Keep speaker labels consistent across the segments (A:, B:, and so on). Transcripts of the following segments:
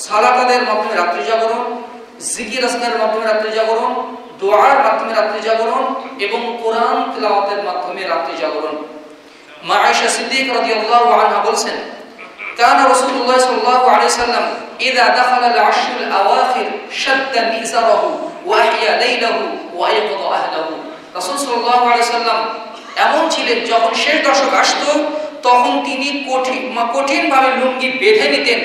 A: সালাত আদায়ের মাধ্যমে রাত্রি জাগরণ, জিকির আজকারের মাধ্যমে রাত্রি জাগরণ, দোয়ার মাধ্যমে রাত্রি জাগরণ এবং কোরআন তিলাওয়াতের মাধ্যমে রাত্রি জাগরণ। মা আয়েশা সিদ্দিকা রাদিয়াল্লাহু আনহা বলেন, কানা রাসূলুল্লাহ সাল্লাল্লাহু আলাইহি সাল্লাম ইযা দাখালা আল-আশরুল আওয়াখির শাদ্দা মিজারাহু ওয়া আহইয়া লাইলাহু ওয়া আয়কাযা আহলাহু। রাসূল সাল্লাল্লাহু আলাইহি সাল্লাম এমন ছিলেন, যখন শেষ দশক আসতো তখন তিনি কঠিনভাবে লুঙ্গি বেঁধে নিতেন।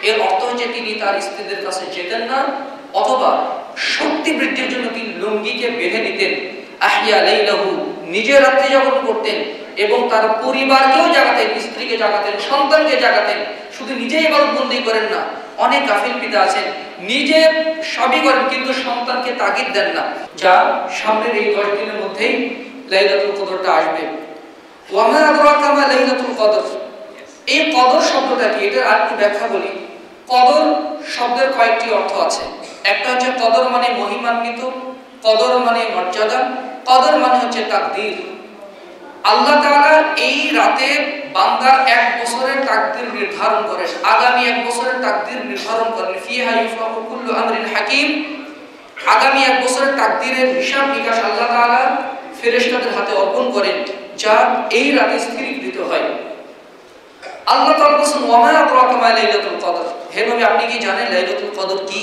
A: এর অর্থ হচ্ছে তিনি তার স্ত্রীদের কাছে যেতেন না, অথবা শক্তি বৃদ্ধির জন্য তিনি লুঙ্গিকে বেঁধে নিতেন। আহিয়া লাইলাহু, নিজে রাত্রি জাগরণ করতেন এবং তার পরিবারকেও জাগাতেন, স্ত্রীকে জাগাতেন, সন্তানকে জাগাতেন। শুধু নিজেই ইবাদতবন্দি করেন না, অনেক গাফিল পিতা আছেন নিজে সবই করেন কিন্তু সন্তানকে তাগিদ দেন না। যা সামনের এই 10 দিনের মধ্যেই লাইলাতুল কদরটা আসবে। ওয়া মা আদরাকা মা লাইলাতুল কদর। এই কদর শব্দটা কি, এটার আরেকটু ব্যাখ্যা বলি। কদর শব্দের কয়েকটি অর্থ আছে। একটা হচ্ছে কদর মানে মহিমান্বিত, কদর মানে মর্যাদা, কদর মানে হচ্ছে তাকদীর। আল্লাহ তাআলা এই রাতে বান্দার 1 বছরের তাকদীর নির্ধারণ করেন, আগামী 1 বছরের তাকদীর নির্ধারণ করেন। ফিহা ইউফরাকু কুল্লু আমরিন হাকিম। আগামী 1 বছরের তাকদীরের হিসাব নিকাশ আল্লাহ তাআলা ফেরেশতাদের হাতে অর্পণ করেন, যা এই রাতে স্থিরীকৃত হয়। আল্লাহ তাআলা বলেন, ওয়া মা আদরাকা মা লাইলাতুল কদর। হে নবী, আপনি কি জানেন লাইলাতুল কদর কি?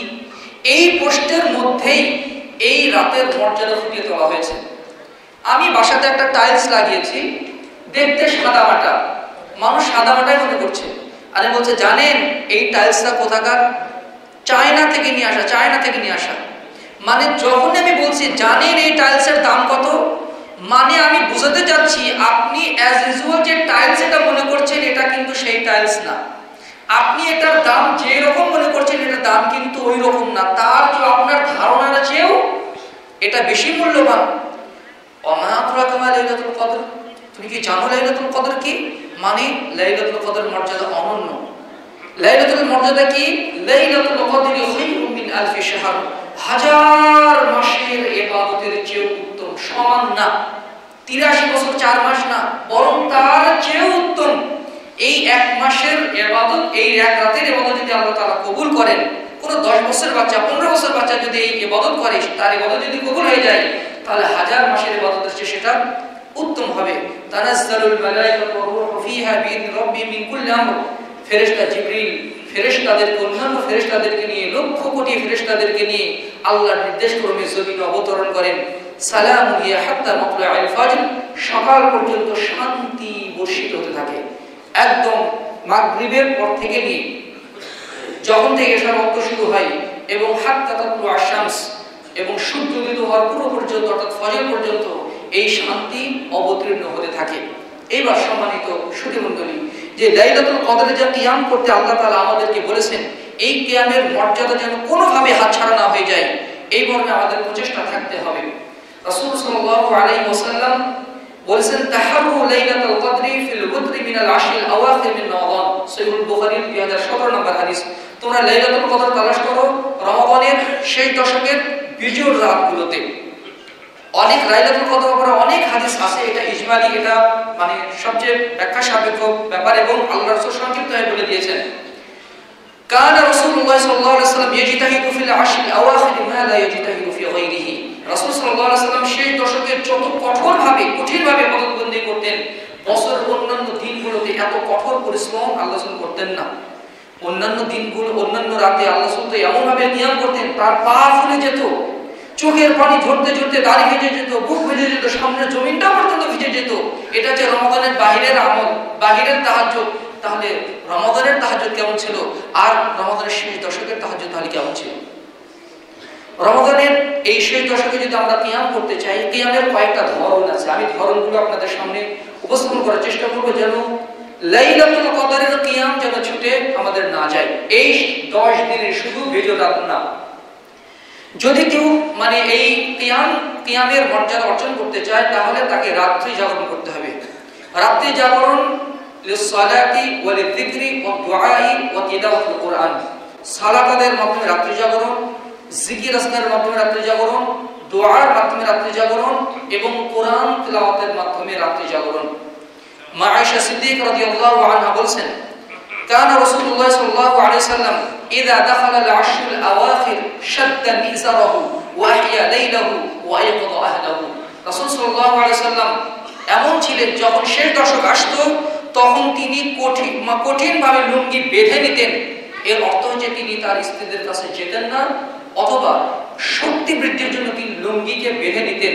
A: এই পোস্টের মধ্যেই এই রাতের মর্যাদা ফুটিয়ে তোলা হয়েছে। আমি বাসাতে একটা টাইলস লাগিয়েছি, দেখতে সাদামাটা, মানুষ সাদামাটাই মনে করছে। আরে বলছে, জানেন এই টাইলসটা কোথাকার? চায়না থেকে নিয়ে আসা, চায়না থেকে নিয়ে আসা। মানে যখন আমি বলছি জানেন এই টাইলসের দাম কত, মানে আমি বুঝাতে চাচ্ছি আপনি অ্যাজ ইউজুয়াল যে টাইলস এটা মনে করছেন এটা কিন্তু সেই টাইলস না। আপনি এটার দাম যে রকম মনে করছেন এটার দাম কিন্তু ওই রকম না, তার যে আপনার ধারণার চেয়েও এটা বেশি মূল্যবান। ওমা আদরাকা মা লাইলাতুল কদর। তুমি কি জানো লাইলাতুল কদর কি? মানে লাইলাতুল কদর মর্যাদা অনন্য। লাইলাতুল মর্যাদা কি? লাইলাতুল কদরি খায়রুম মিন আলফি শাহর। 1000 মাসের ইবাদতের চেয়ে উত্তম, সমান না। 83 বছর 4 মাস না, বরং তার চেয়ে উত্তম। এই 1 মাসের ইবাদত, এই এক রাতের ইবাদত যদি আল্লাহ তাআলা কবুল করেন, কোন 10 বছরের বাচ্চা, 15 বছর বাচ্চা যদি এই ইবাদত করে, তার ইবাদত যদি কবুল হয়ে যায়, তাহলে 1000 মাসের ইবাদতের চেয়ে সেটা উত্তম হবে। তানাজ্জালুল মালায়েকাতু ওয়া রূহু ফিহা বিইذনি রাব্বিহিম মিন কুল্লি আমর। ফেরেশতা জিবরিল ফেরেশতাদের, অন্যান্য ফেরেশতাদেরকে নিয়ে, লক্ষ কোটি ফেরেশতাদেরকে নিয়ে আল্লাহর নির্দেশ ক্রমে জমিনে অবতরণ করেন। সালামুন হিয়া হাত্তা মাতলাইল ফাজর। সকাল পর্যন্ত শান্তি বর্ষিত হতে থাকে, একদম মাগরিবের পর থেকে নিয়ে যখন থেকে এশার ওয়াক্ত শুরু হয় এবং হাত্তা তাতলু আশ-শামস, এবং সূর্য উদিত হওয়ার পূর্ব পর্যন্ত অর্থাৎ ফজর পর্যন্ত এই শান্তি অবতীর্ণ হতে থাকে। এইবার সম্মানিত সুধীমণ্ডলী, যে লাইলাতুল কদরে যে কিয়াম করতে আল্লাহ তাআলা আমাদেরকে বলেছেন, এই কিয়ামের মর্যাদা যেন কোনোভাবে হাতছাড়া না হয়ে যায়, এই মর্মে আমাদের প্রচেষ্টা থাকতে হবে। রাসূল সাল্লাল্লাহু আলাইহি ওয়াসাল্লাম বলেছেন, তাহাররু লাইলাতুল কদরি ফিল বুদরি মিনাল আশরিল আওয়াখির মিন রমাদান। সহিহুল বুখারী 2017 নম্বর হাদিস। তোমরা লাইলাতুল কদর তালাশ করো রমাদানের শেষ দশকের বিজোড় রাতগুলোতে। অনেক লাইলাতুল কদর ব্যাপারে অনেক হাদিস আছে, এটা ইজমালি, এটা মানে সবচেয়ে ব্যাখ্যা সাপেক্ষ ব্যাপার এবং আল্লাহ রাসূল সংক্ষিপ্তভাবে বলে দিয়েছেন। কানা রাসূলুল্লাহ সাল্লাল্লাহু আলাইহি ওয়াসাল্লাম ইয়াজতাহিদু ফিল আশরিল আওয়াখির মা লা ইয়াজতাহিদু ফি গায়রিহি। রাসূল সাল্লাল্লাহু আলাইহি ওয়াসাল্লাম শেষ দশকের যত কঠিনভাবে ইবাদতবন্দি করতেন, বছরের অন্যান্য দিনগুলোতে এত কঠোর পরিশ্রম আল্লাহ রাসূল করতেন না। অন্যান্য দিনগুলো, অন্যান্য রাতে আল্লাহ রাসূল তো এমনভাবে কিয়াম করতেন, তার পা ফুলে যেত, চোখের পানি ঝরতে ঝরতে দাড়ি ভিজে যেত, বুক ভিজে যেত, সামনের জমিনটা পর্যন্ত ভিজে যেত। এটা যে রমাদানের বাহিরের আমল, বাহিরের তাহাজ্জুদ। তাহলে রমাদানের তাহাজ্জুদ কেমন ছিল, আর রমাদানের শেষ দশকের তাহাজ্জুদ তাহলে কেমন ছিল? রমাদানের এই শেষ দশকে যদি আমরা কিয়াম করতে চাই, কিয়ামের কয়েকটা ধরন আছে। আমি ধরনগুলো আপনাদের সামনে উপস্থাপন করার চেষ্টা করব, যেন লাইলাতুল কদরের কিয়াম যেন ছুটে আমাদের না যায়। এই 10 দিনের শুধু বিজয় রাত না। যদি কেউ মানে এই কিয়ামের মর্যাদা অর্জন করতে চায়, তাহলে তাকে রাত্রি জাগরণ করতে হবে। রাত্রি জাগরণ লিসসালাতি ওয়া লিযিকরি ওয়া দুআই ওয়া তিলাওয়াতুল কুরআন। সালাতের মাধ্যমে রাত্রি জাগরণ, জিকির আজকারের মাধ্যমে রাত্রি জাগরণ, দোয়ার মাধ্যমে রাত্রি জাগরণ এবং কোরআন তিলাওয়াতের মাধ্যমে রাত্রি জাগরণ। মা আয়েশা সিদ্দিকা রাদিয়াল্লাহু আনহা বলেন, কানা রাসূলুল্লাহ সাল্লাল্লাহু আলাইহি ওয়াসাল্লাম ইযা দাখালা আল-আশর আল-আওয়াখির শাদ্দা মিজারাহু ওয়া আহইয়া লাইলাহু ওয়া আয়কাযা আহলাহু। রাসূল সাল্লাল্লাহু আলাইহি ওয়াসাল্লাম এমন ছিলেন, যখন শেষ দশক আসতো তখন তিনি কঠিনভাবে লুঙ্গি বেঁধে নিতেন। এর অর্থ হচ্ছে তিনি তার স্ত্রীদের কাছে যেতেন না, অথবা শক্তি বৃদ্ধির জন্য তিনি লুঙ্গিকে বেঁধে নিতেন।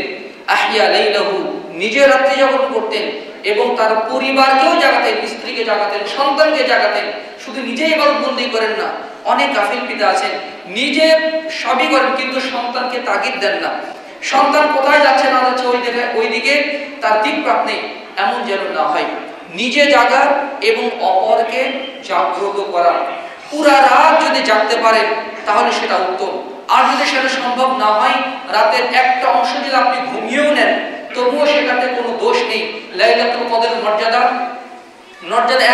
A: আহইয়া লাইলাহু, নিজে রাত্রি যাপন করতেন এবং তার পরিবারকেও জাগাতেন, স্ত্রীকে জাগাতেন, সন্তানকে জাগাতেন। শুধু নিজেই ইবাদতবন্দি করেন না, অনেক গাফিল পিতা আছেন নিজে সবই করেন কিন্তু সন্তানকে তাগিদ দেন না। সন্তান কোথায় যাচ্ছে না যাচ্ছে ওই দিকে তার দিকপাত নেই, এমন যেন না হয়। নিজে জাগা এবং অপরকে জাগ্রত করা। পুরা রাত যদি জাগতে পারেন তাহলে সেটা উত্তম। আর যদি সেটা সম্ভব না হয়, রাতের একটা অংশ যদি আপনি ঘুমিয়েও নেন তবুও সেটাতে কোনো দোষ নেই। লাইলাতুল কদরের মর্যাদা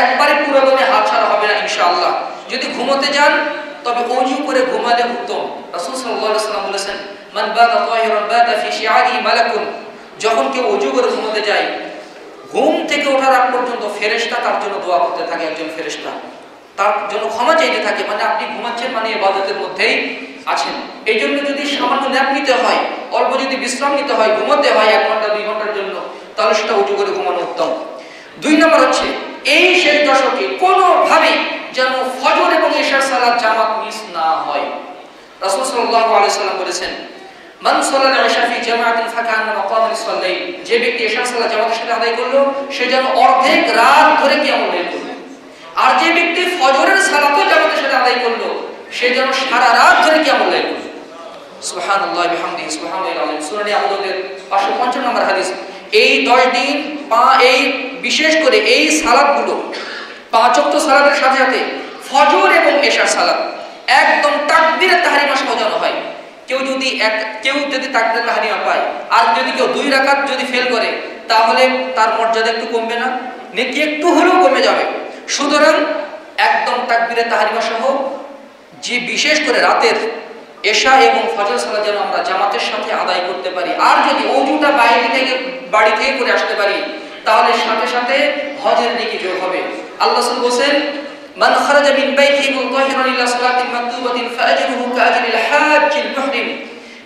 A: একবারে পুরোদমে হাতছাড়া হবে না ইনশাআল্লাহ। যদি ঘুমোতে যান তবে ওযু করে ঘুমালে উত্তম। রাসূল সাল্লাল্লাহু আলাইহি ওয়াসাল্লাম বলেছেন, মান বাতা তাহিরান বাতা ফি শিআরিহি মালাকুন। যখন কেউ ওযু করে ঘুমোতে যায়, ঘুম থেকে ওঠার আগ পর্যন্ত ফেরেশতা তার জন্য দোয়া করতে থাকে। একজন ফেরেশতা তার জন্য ক্ষমা চাইতে থাকে, মানে আপনি ঘুমাচ্ছেন মানে ইবাদতের মধ্যেই আছেন। এই জন্য যদি সামান্য ন্যাপ নিতে হয়, অল্প যদি বিশ্রাম নিতে হয়, ঘুমোতে হয় 1 ঘন্টা 2 ঘন্টার জন্য, তাহলে সেটা ওযু করে ঘুমানো উত্তম। 2 নম্বর হচ্ছে এই শেষ দশকে কোনোভাবে যেন ফজর এবং ইশার সালাত জামাত মিস না হয়। রাসূল সাল্লাল্লাহু আলাইহি ওয়াসাল্লাম বলেছেন, মান সাল্লাল ইশা ফি জামাআতিন ফাকান্নামা ক্বামা লিস-সালাত। যে ব্যক্তি ইশার সালাত জামাতের সাথে আদায় করলো সে যেন অর্ধেক রাত ধরে কিয়ামুল লাইল করলো। আর যে ব্যক্তি ফজরের সালাতও জামাতের সাথে আদায় করলো সে যেন সারা রাত ধরে কিয়ামুল লাইল করলো। সুবহানাল্লাহ বিহামদিহি সুবহানাল্লাহিল আযীম। সুনানে আবু দাউদের 555 নম্বর হাদিস। এই 10 দিন এই বিশেষ করে এই সালাতগুলো 5 ওয়াক্ত সালাতের সাথে সাথে ফজর এবং ইশার সালাত একদম তাকবীরে তাহরিমা সাজানো হয়। কেউ যদি তাকবীরে তাহরিমা পায় আর যদি কেউ 2 রাকাত যদি ফেল করে তাহলে তার মর্যাদা একটু কমবে না? নেকি একটু হলেও কমে যাবে। সুতরাং একদম তাকবীরে তাহরিমা সহ যে বিশেষ করে রাতের এশা এবং ফজর সালাত যেন আমরা জামাতের সাথে আদায় করতে পারি। আর যদি ওযুটা বাড়ি থেকে করে আসতে পারি তাহলে সাথে সাথে হজের নেকি যোগ হবে। আল্লাহ রাসূল বলেন, মান খারাজা মিন বাইতিহি মুতাহিরান ইলা সালাতিন মাকতুবাতিন ফাআজরুহু কাআজরিল হাজ্জিল মুহরিম।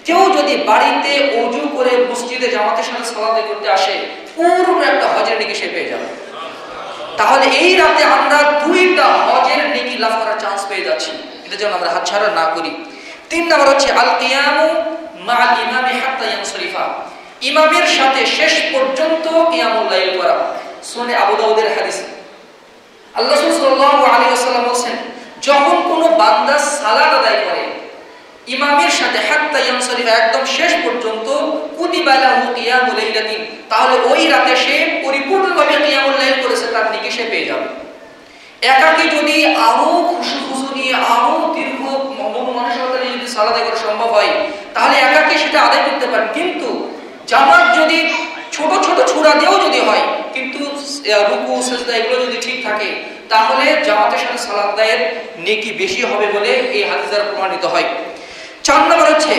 A: কেউ যদি বাড়িতে ওযু করে মসজিদে জামাতের সাথে সালাত করতে আসে পুরো একটা হজের নেকি সে পেয়ে যাবে। তাহলে এই রাতে আমরা 2টা হজের নেকি লাভ করার চান্স পেয়ে যাচ্ছি, এটা যেন আমরা হাতছাড়া না করি। 3 নম্বর হচ্ছে আল কিয়ামু মা'আল ইমামি হাত্তা ইয়ানসরিফা। ইমামের সাথে শেষ পর্যন্ত কিয়ামুল লাইল করা। সুনানে আবু দাউদের হাদিস। আল্লাহ সাল্লাল্লাহু আলাইহি ওয়াসাল্লাম বলেন, যখন কোনো বান্দা সালাত আদায় করে ইমামের সাথে হাত্তা ইয়ানসরিফা একদম শেষ পর্যন্ত কুতিবা লাহু কিয়ামুল লাইলাতিন, তাহলে ওই রাতে সে পরিপূর্ণভাবে কিয়ামুল লাইল করেছে, তার নেকি সে পেয়ে যাবে। একাকী যদি আরো খুশু নিয়ে আরো দীর্ঘ মনোমানসিকতা নিয়ে যদি সালাত আদায় করা সম্ভব হয় তাহলে একাকী সেটা আদায় করতে পারেন। কিন্তু জামাত যদি ছোট ছোট ছুরা দিয়েও যদি হয় কিন্তু রুকু সিজদা এগুলো যদি ঠিক থাকে তাহলে জামাতের সাথে সালাত আদায়ের নেকি বেশি হবে বলে এই হাদিস দ্বারা প্রমাণিত হয়। 4 নম্বর হচ্ছে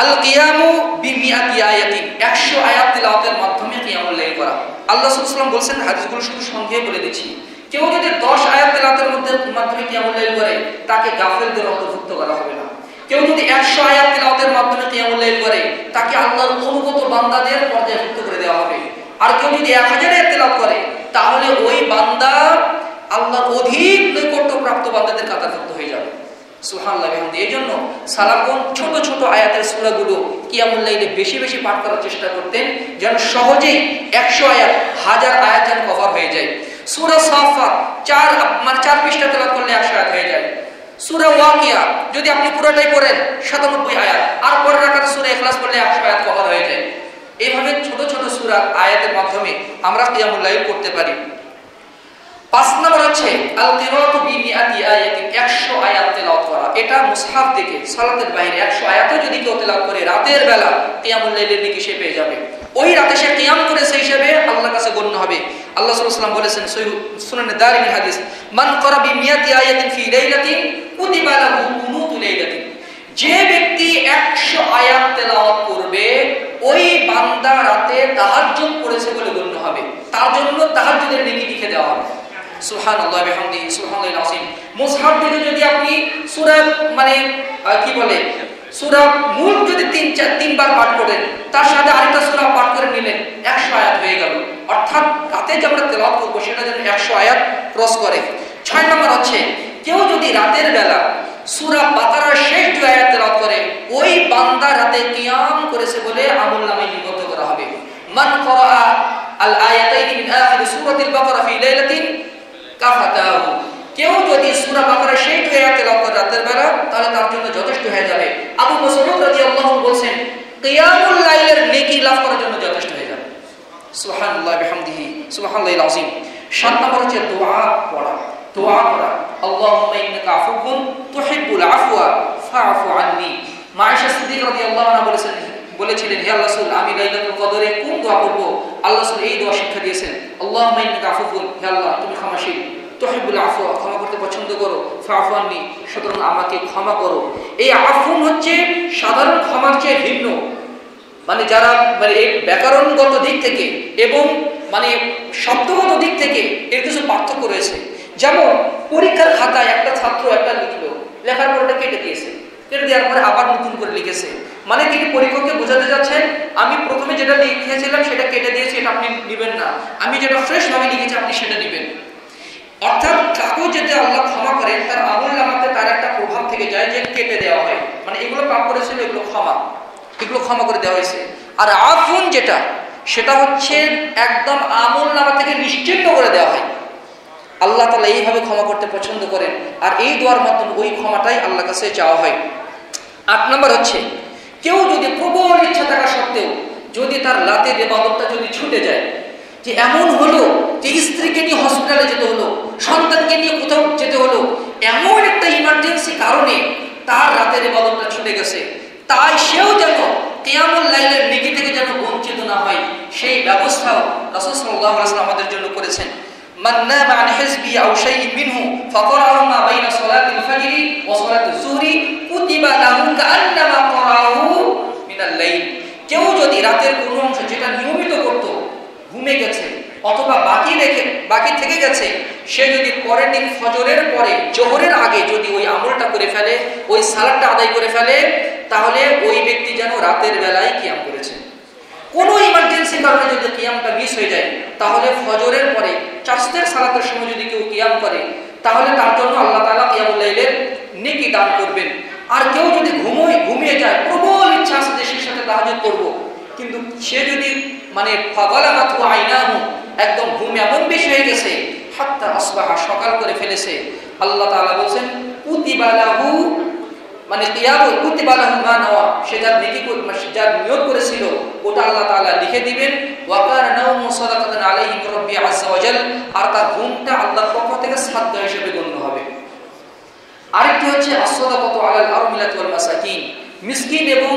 A: আল কিয়ামু বিমিআতি আয়াতিন, 100 আয়াত তিলাওয়াতের মাধ্যমে কিয়ামুল লাইল করা। আল্লাহ সাল্লাল্লাহু আলাইহি ওয়াসাল্লাম বলেন, হাদিসগুলো শুধু সংক্ষেপে বলে দিচ্ছি, কেউ যদি 10 আয়াত তিলাওয়াতের মাধ্যমে কিয়ামুল লাইল করে তাকে গাফেলদের অন্তর্ভুক্ত করা হবে না। কেউ যদি 100 আয়াত তিলাওয়াতের মাধ্যমে কিয়ামুল লাইল করে তাকে আল্লাহর অনুগত বান্দাদের পর্যায়ভুক্ত করে দেওয়া হবে। আর কেউ যদি 1000 আয়াত তিলাওয়াত করে তাহলে ওই বান্দা আল্লাহর অধিক নৈকট্যপ্রাপ্ত বান্দাদের কাতারভুক্ত হয়ে যাবে। সুবহানাল্লাহ বিহামদিহি। এইজন্য সালাফগণ ছোট ছোট আয়াতের সূরাগুলো কিয়ামুল লাইলে বেশি বেশি পাঠ করার চেষ্টা করতেন যেন সহজেই 100 আয়াত 1000 আয়াত যেন কভার হয়ে যায়। সূরা সাফাত 4 পৃষ্ঠা তেলাওয়াত করলে 100 আয়াত হয়ে যায়। সূরা ওয়াকিয়া যদি আপনি পুরোটাই পড়েন 97 আয়াত, আর পরের রাকাতে সূরা ইখলাস পড়লে 100 আয়াত কভার হয়ে যায়। এইভাবে ছোট ছোট সূরা আয়াতের মাধ্যমে আমরা কিয়ামুল লাইল করতে পারি। 5 নম্বর হচ্ছে আল কিরাতু বিমিআতি আয়াতিন, 100 আয়াত তেলাওয়াত করা। এটা মুসহাফ থেকে সালাতের বাইরে 100 আয়াতও যদি কেউ তেলাওয়াত করে রাতের বেলা কিয়ামুল লাইলের নেকি সে পেয়ে যাবে। ওই রাতে সে কিয়াম করে সেই হিসেবে আল্লাহর কাছে গণ্য হবে। আল্লাহ সাল্লাল্লাহু আলাইহি ওয়াসাল্লাম বলেছেন সুনানে দারিমি হাদিস, মান ক্বারা বিমিআতি আয়াতিন ফি লাইলাতিন কুতিবা লাহু কুনুতু লাইলাতিন। যে ব্যক্তি 100 আয়াত তেলাওয়াত করবে ওই বান্দা রাতে তাহাজ্জুদ পড়েছে বলে গণ্য হবে, তার জন্য তাহাজ্জুদের নেকি লিখে দেওয়া হবে। সুবহানাল্লাহি ওয়া বিহামদিহি সুবহানাল্লাহিল আযীম। মুসহাফ থেকে যদি আপনি সূরা মানে কি বলে সূরা মুলক যদি তিনবার পাঠ করেন, তার সাথে আরেকটা সূরা পাঠ করে নিলেন, 100 আয়াত হয়ে গেল। অর্থাৎ রাতে যে আমরা তেলাওয়াত করব সেটা যেন 100 আয়াত ক্রস করে। 6 নম্বর হচ্ছে কেউ যদি রাতের বেলা সূরা বাকারার শেষ 2 আয়াত তেলাওয়াত করে, ওই বান্দা রাতে কিয়াম করেছে বলে আমলনামায় লিপিবদ্ধ করা হবে। মান ক্বারা আল আয়াতাইনি মিন আখির সূরাতিল বাকারা ফি লাইলাতিন কাফাতাহু, কেউ যদি সূরা বাকারার শেষ 2 আয়াত তেলাওয়াত করে রাতের বেলা, তাহলে তার জন্য যথেষ্ট হয়ে যাবে। আবু মাসউদ রাদিয়াল্লাহু আনহু বলেন কিয়ামুল লাইলের নেকি লাভ করার জন্য যথেষ্ট হয়ে যাবে। সুবহানাল্লাহি বিহামদিহি সুবহানাল্লাহিল আযীম। 7 নম্বর হচ্ছে দোয়া পড়া, দোয়া করা। আল্লাহুম্মা ইন্নাকা আফুউন তুহিব্বুল আফওয়া ফাআফু আন্নী। আয়েশা সিদ্দিকা রাদিয়াল্লাহু আনহা বলেছিলেন, হে আল্লাহ রাসূল, আমি লাইলাতুল কদরে কোন দোয়া করব? আল্লাহ রাসূল এই দোয়া শিক্ষা দিয়েছেন, আল্লাহুম্মা ইন্নাকা আফুউন, হে আল্লাহ তুমি ক্ষমাশীল, তুহিব্বুল আফওয়া ক্ষমা করতে পছন্দ করো, ফাআফু আন্নী সুতরাং আমাকে ক্ষমা করো। এই আফুন হচ্ছে সাধারণ ক্ষমার চেয়ে ভিন্ন, মানে যারা মানে এই ব্যাকরণগত দিক থেকে এবং মানে শব্দগত দিক থেকে এর কিছু পার্থক্য রয়েছে। যেমন পরীক্ষার খাতায় একটা ছাত্র একটা লিখলো, লেখার পর ওটা কেটে দিয়েছে, কেটে দেওয়ার পরে আবার নতুন করে লিখেছে, মানে তিনি পরীক্ষককে বোঝাতে যাচ্ছেন আমি প্রথমে যেটা লিখেছিলাম সেটা কেটে দিয়েছি, এটা আপনি নেবেন না, আমি যেটা ফ্রেশ ভাবে লিখেছি আপনি সেটা নেবেন। অর্থাৎ কাগজ যদি আল্লাহ ক্ষমা করেন, তার আমলনামাতে তার একটা প্রভাব থেকে যায় যে কেটে দেওয়া হয়, মানে এগুলো পাপ করেছিল এগুলো ক্ষমা করে দেওয়া হয়েছে। আর আফুন যেটা, সেটা হচ্ছে একদম আমলনামা থেকে নিশ্চিহ্ন করে দেওয়া হয়। আল্লাহ তাআলা এইভাবে ক্ষমা করতে পছন্দ করেন, আর এই দোয়ার মাধ্যমে ওই ক্ষমাটাই আল্লাহর কাছে চাওয়া হয়। 8 নম্বর হচ্ছে কেউ যদি প্রবল ইচ্ছা থাকা সত্ত্বেও যদি তার রাতের ইবাদতটা যদি ছুটে যায়, যে এমন হলো যে স্ত্রীকে নিয়ে হসপিটালে যেতে হলো, সন্তানকে নিয়ে কোথাও যেতে হলো, এমন একটা ইমার্জেন্সি কারণে তার রাতের ইবাদতটা ছুটে গেছে, তাই সেও যেন কিয়ামুল লাইলের নেকি থেকে যেন বঞ্চিত না হয়, সেই ব্যবস্থাও রাসূল সাল্লাল্লাহু আলাইহি ওয়াসাল্লাম আমাদের জন্য করেছেন। মান নামা আন হিজবি আও শাইইন মিনহু ফাকরাহু মা বাইনা সালাতিল ফাজরি ওয়া সালাতিজ যুহরি কুতিবা লাহু কাআন্নামা করাহু মিনাল লাইল। কেউ যদি রাতের কোনো অংশ যেটা নিয়মিত করত ঘুমে গেছে অথবা বাকি থেকে গেছে, সে যদি পরের দিন ফজরের পরে জোহরের আগে যদি ওই আমলটা করে ফেলে, ওই সালাতটা আদায় করে ফেলে, তাহলে ওই ব্যক্তি যেন রাতের বেলায় কিয়াম করেছে। কোনো ইমার্জেন্সি কারণে যদি কিয়ামটা মিস হয়ে যায়, তাহলে ফজরের পরে চাষতের সালাতের সময় যদি কেউ কিয়াম করে, তাহলে তার জন্য আল্লাহ তাআলা কিয়ামুল লাইলের নেকি দান করবেন। আর কেউ যদি ঘুমিয়ে যায়, প্রবল ইচ্ছা আছে দেশের সাথে তাহাজ্জুদ করব, কিন্তু সে যদি মানে ফাগালামাতু আইনাহু একদম ঘুম এমন বেশি হয়ে গেছে, হাত্তা আসবাহা সকাল করে ফেলেছে, আল্লাহ তাআলা বলেন কুতিবা লাহু মানে কুতিবা লাহু মা নাওয়া, সে যার নেকি যার নিয়ত করেছিল ওটা আল্লাহ তাআলা লিখে দিবেন। ওয়া কানা নাওমু সাদাকাতান আলাইহি মির রাব্বি আযজা ওয়া জাল, আর তার ঘুমটা আল্লাহর পক্ষ থেকে সাদকা হিসেবে গণ্য হবে। আরেকটি হচ্ছে as-সাদাকাতু আলাল আরমিলাতি ওয়াল মাসাকিন, মিসকিন এবং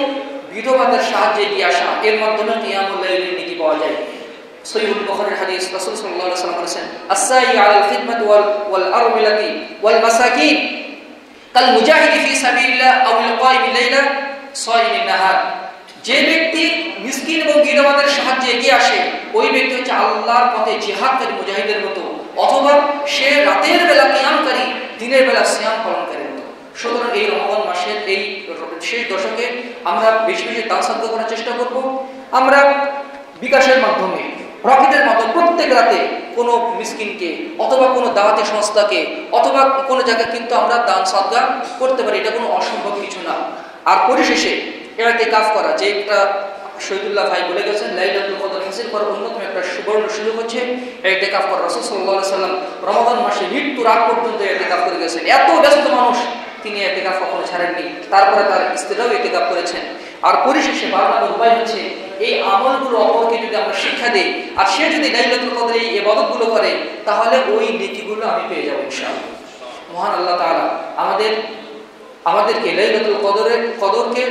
A: বিধবাদের সাহায্যে এগিয়ে আসা, এর মাধ্যমে কিয়ামুল লাইলের নেকি পাওয়া যায়। সহিহুল বুখারীর হাদিস, রাসূল সাল্লাল্লাহু আলাইহি ওয়াসাল্লাম বলেছেন as-সাই আলাল খিদমাতি ওয়াল আরমিলাতি ওয়াল মাসাকিন কাল মুজাহিদি ফি সাবিলিল্লাহ আও আল কায়িম লাইলা সাইমিন নাহার। যে ব্যক্তি মিসকিন এবং বিধবাদের সাহায্যে এগিয়ে আসে, ওই ব্যক্তি হচ্ছে আল্লাহর পথে জিহাদকারী মুজাহিদের মতো, অথবা সে রাতের বেলা কিয়ামকারী, দিনের বেলা সিয়াম পালনকারীর মতো। সুতরাং এই রমজান মাসের এই শেষ দশকে আমরা বেশি বেশি দান সাদকা করার চেষ্টা করব। আমরা বিকাশের মাধ্যমে, রকেটের মাধ্যমে প্রত্যেক রাতে কোনো মিসকিনকে অথবা কোনো দাওয়াতি সংস্থাকে অথবা কোনো জায়গায় কিন্তু আমরা দান সাদকা করতে পারি, এটা কোনো অসম্ভব কিছু না। আর পরিশেষে ইতিকাফ করা, যে একটা শহীদুল্লাহ ভাই বলে গেছেন লাইলাতুল কদর হাসিল করার অন্যতম একটা সুবর্ণ সুযোগ হচ্ছে ইতিকাফ করা। রাসূল সাল্লাল্লাহু আলাইহি ওয়াসাল্লাম রমাদান মাসে মৃত্যুর আগ পর্যন্ত ইতিকাফ করে গেছেন। এত ব্যস্ত মানুষ, তিনি ইতিকাফ কখনো ছাড়েননি, তারপরে তার স্ত্রীরাও ইতিকাফ করেছেন। আর পরিশেষে 12 নম্বর উপায় হচ্ছে এই আমলগুলো অপরকে যদি আমরা শিক্ষা দেই, আর সে যদি লাইলাতুল কদরে এই ইবাদতগুলো করে, তাহলে ওই নেকিগুলো আমি পেয়ে যাব ইনশাআল্লাহ। মহান আল্লাহ তাআলা আমাদেরকে লাইলাতুল কদরকে